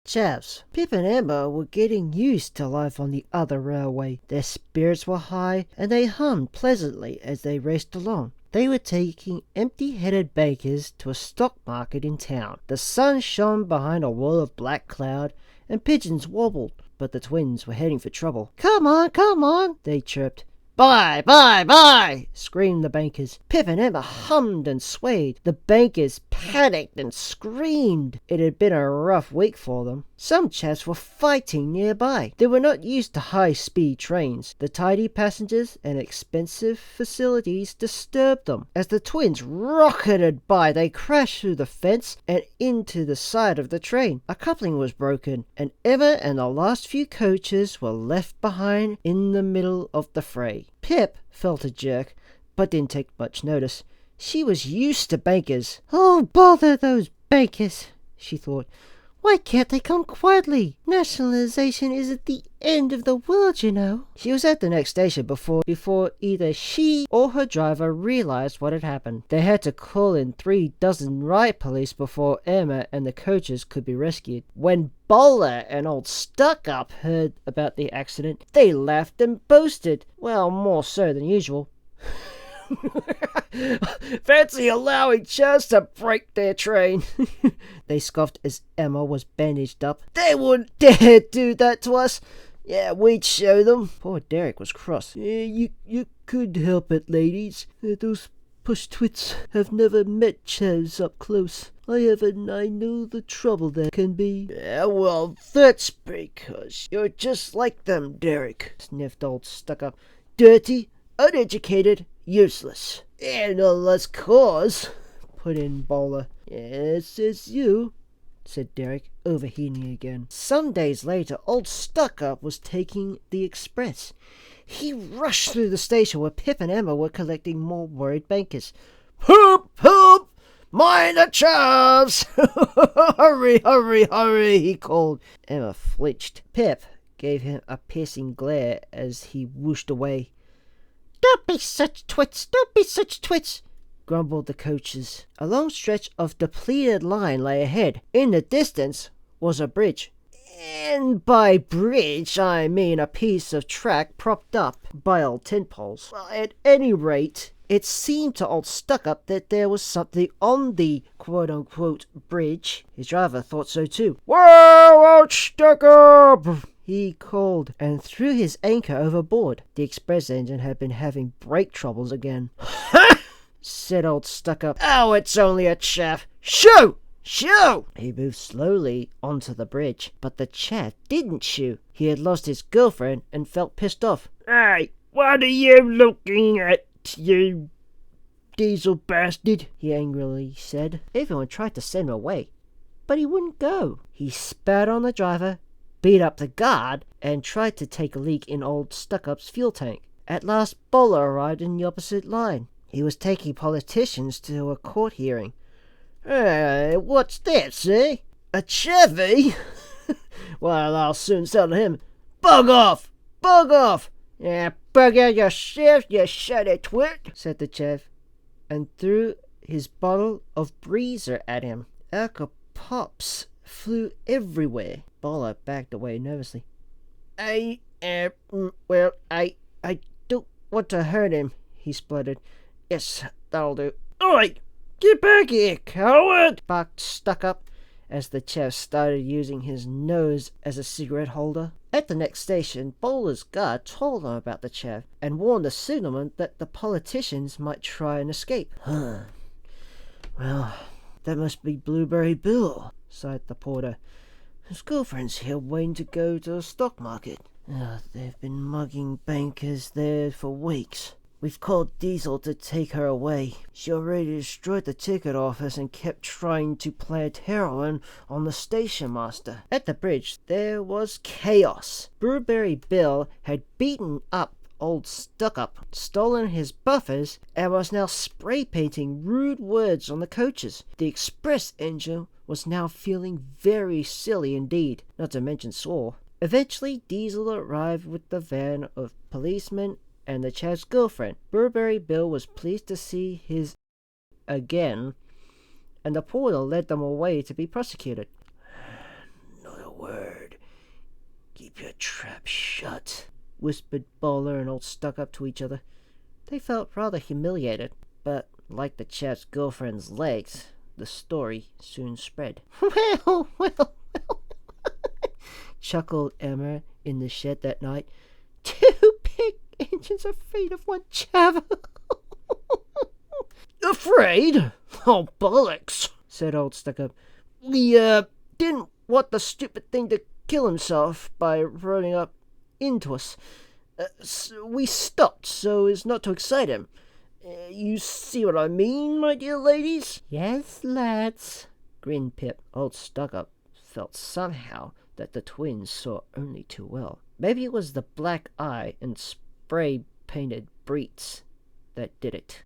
Chavs. Pip and Emma were getting used to life on the other railway. Their spirits were high, and they hummed pleasantly as they raced along. They were taking empty-headed bakers to a stock market in town. The sun shone behind a wall of black cloud, and pigeons warbled, but the twins were heading for trouble. Come on, they chirped. Bye, bye, bye, screamed the bankers. Pip and Emma hummed and swayed. The bankers panicked and screamed. It had been a rough week for them. Some chaps were fighting nearby. They were not used to high-speed trains. The tidy passengers and expensive facilities disturbed them. As the twins rocketed by, they crashed through the fence and into the side of the train. A coupling was broken, and Emma and the last few coaches were left behind in the middle of the fray. Pip felt a jerk, but didn't take much notice. She was used to bankers. Oh, bother those bankers, she thought. Why can't they come quietly? Nationalization isn't the end of the world, you know. She was at the next station before either she or her driver realized what had happened. They had to call in 3 dozen riot police before Emma and the coaches could be rescued. When Bowler and old Stuck-Up heard about the accident, they laughed and boasted. Well, more so than usual. Fancy allowing Chavs to break their train, they scoffed as Emma was bandaged up. They wouldn't dare do that to us. Yeah, we'd show them. Poor Derek was cross. You could help it, ladies. Those push twits have never met Chavs up close. I know the trouble that can be. Yeah, well, that's because you're just like them, Derek, sniffed old Stuck-Up. Dirty, uneducated, useless. And no less cause, put in Bowler. Yes, it's you, said Derek, overheating again. Some days later, old Stuck-Up was taking the express. He rushed through the station where Pip and Emma were collecting more worried bankers. Hoop, hoop! Mind the Chavs! Hurry, hurry, hurry, he called. Emma flinched. Pip gave him a piercing glare as he whooshed away. Don't be such twits, grumbled the coaches. A long stretch of depleted line lay ahead. In the distance was a bridge. And by bridge, I mean a piece of track propped up by old tent poles. Well, at any rate, it seemed to old Stuck-Up that there was something on the quote-unquote bridge. His driver thought so too. Whoa, old Stuck-Up! He called, and threw his anchor overboard. The express engine had been having brake troubles again. Ha! Said old Stuck-Up. Oh, it's only a chaff. Shoo! Shoo! He moved slowly onto the bridge, but the chaff didn't shoo. He had lost his girlfriend and felt pissed off. Hey, what are you looking at, you diesel bastard? He angrily said. Everyone tried to send him away, but he wouldn't go. He spat on the driver, beat up the guard, and tried to take a leak in old Stuck-Up's fuel tank. At last, Bowler arrived in the opposite line. He was taking politicians to a court hearing. Hey, what's this, eh? A Chevy? Well, I'll soon settle him. Bug off! Bug off! Yeah, bug out your shift, you shitty twit, said the Chav, and threw his bottle of breezer at him. Alka Pops flew everywhere. Bowler backed away nervously. I don't want to hurt him, he spluttered. Yes, that'll do. Oi! Get back here, coward! Barked Stuck-Up as the Chav started using his nose as a cigarette holder. At the next station, Bowler's guard told him about the Chav and warned the signalman that the politicians might try and escape. Well, that must be Blueberry Bill, sighed the porter. His girlfriend's here waiting to go to the stock market. They've been mugging bankers there for weeks. We've called Diesel to take her away. She already destroyed the ticket office and kept trying to plant heroin on the station master. At the bridge, there was chaos. Blueberry Bill had beaten up old Stuck-Up, stolen his buffers, and was now spray painting rude words on the coaches. The express engine was now feeling very silly indeed, not to mention sore. Eventually, Diesel arrived with the van of policemen and the Chav's girlfriend. Burberry Bill was pleased to see his again, and the porter led them away to be prosecuted. Not a trap shut, whispered Bowler and Old Stuck-Up to each other. They felt rather humiliated, but like the chap's girlfriend's legs, the story soon spread. Well, chuckled Emma in the shed that night. 2 big engines afraid of one chav. Afraid? Oh, bollocks, said Old Stuck-Up. We, didn't want the stupid thing to kill himself by running up into us. So we stopped so as not to excite him. You see what I mean, my dear ladies? Yes, lads, grinned Pip. Old Stuck-Up felt somehow that the twins saw only too well. Maybe it was the black eye and spray-painted breeks that did it.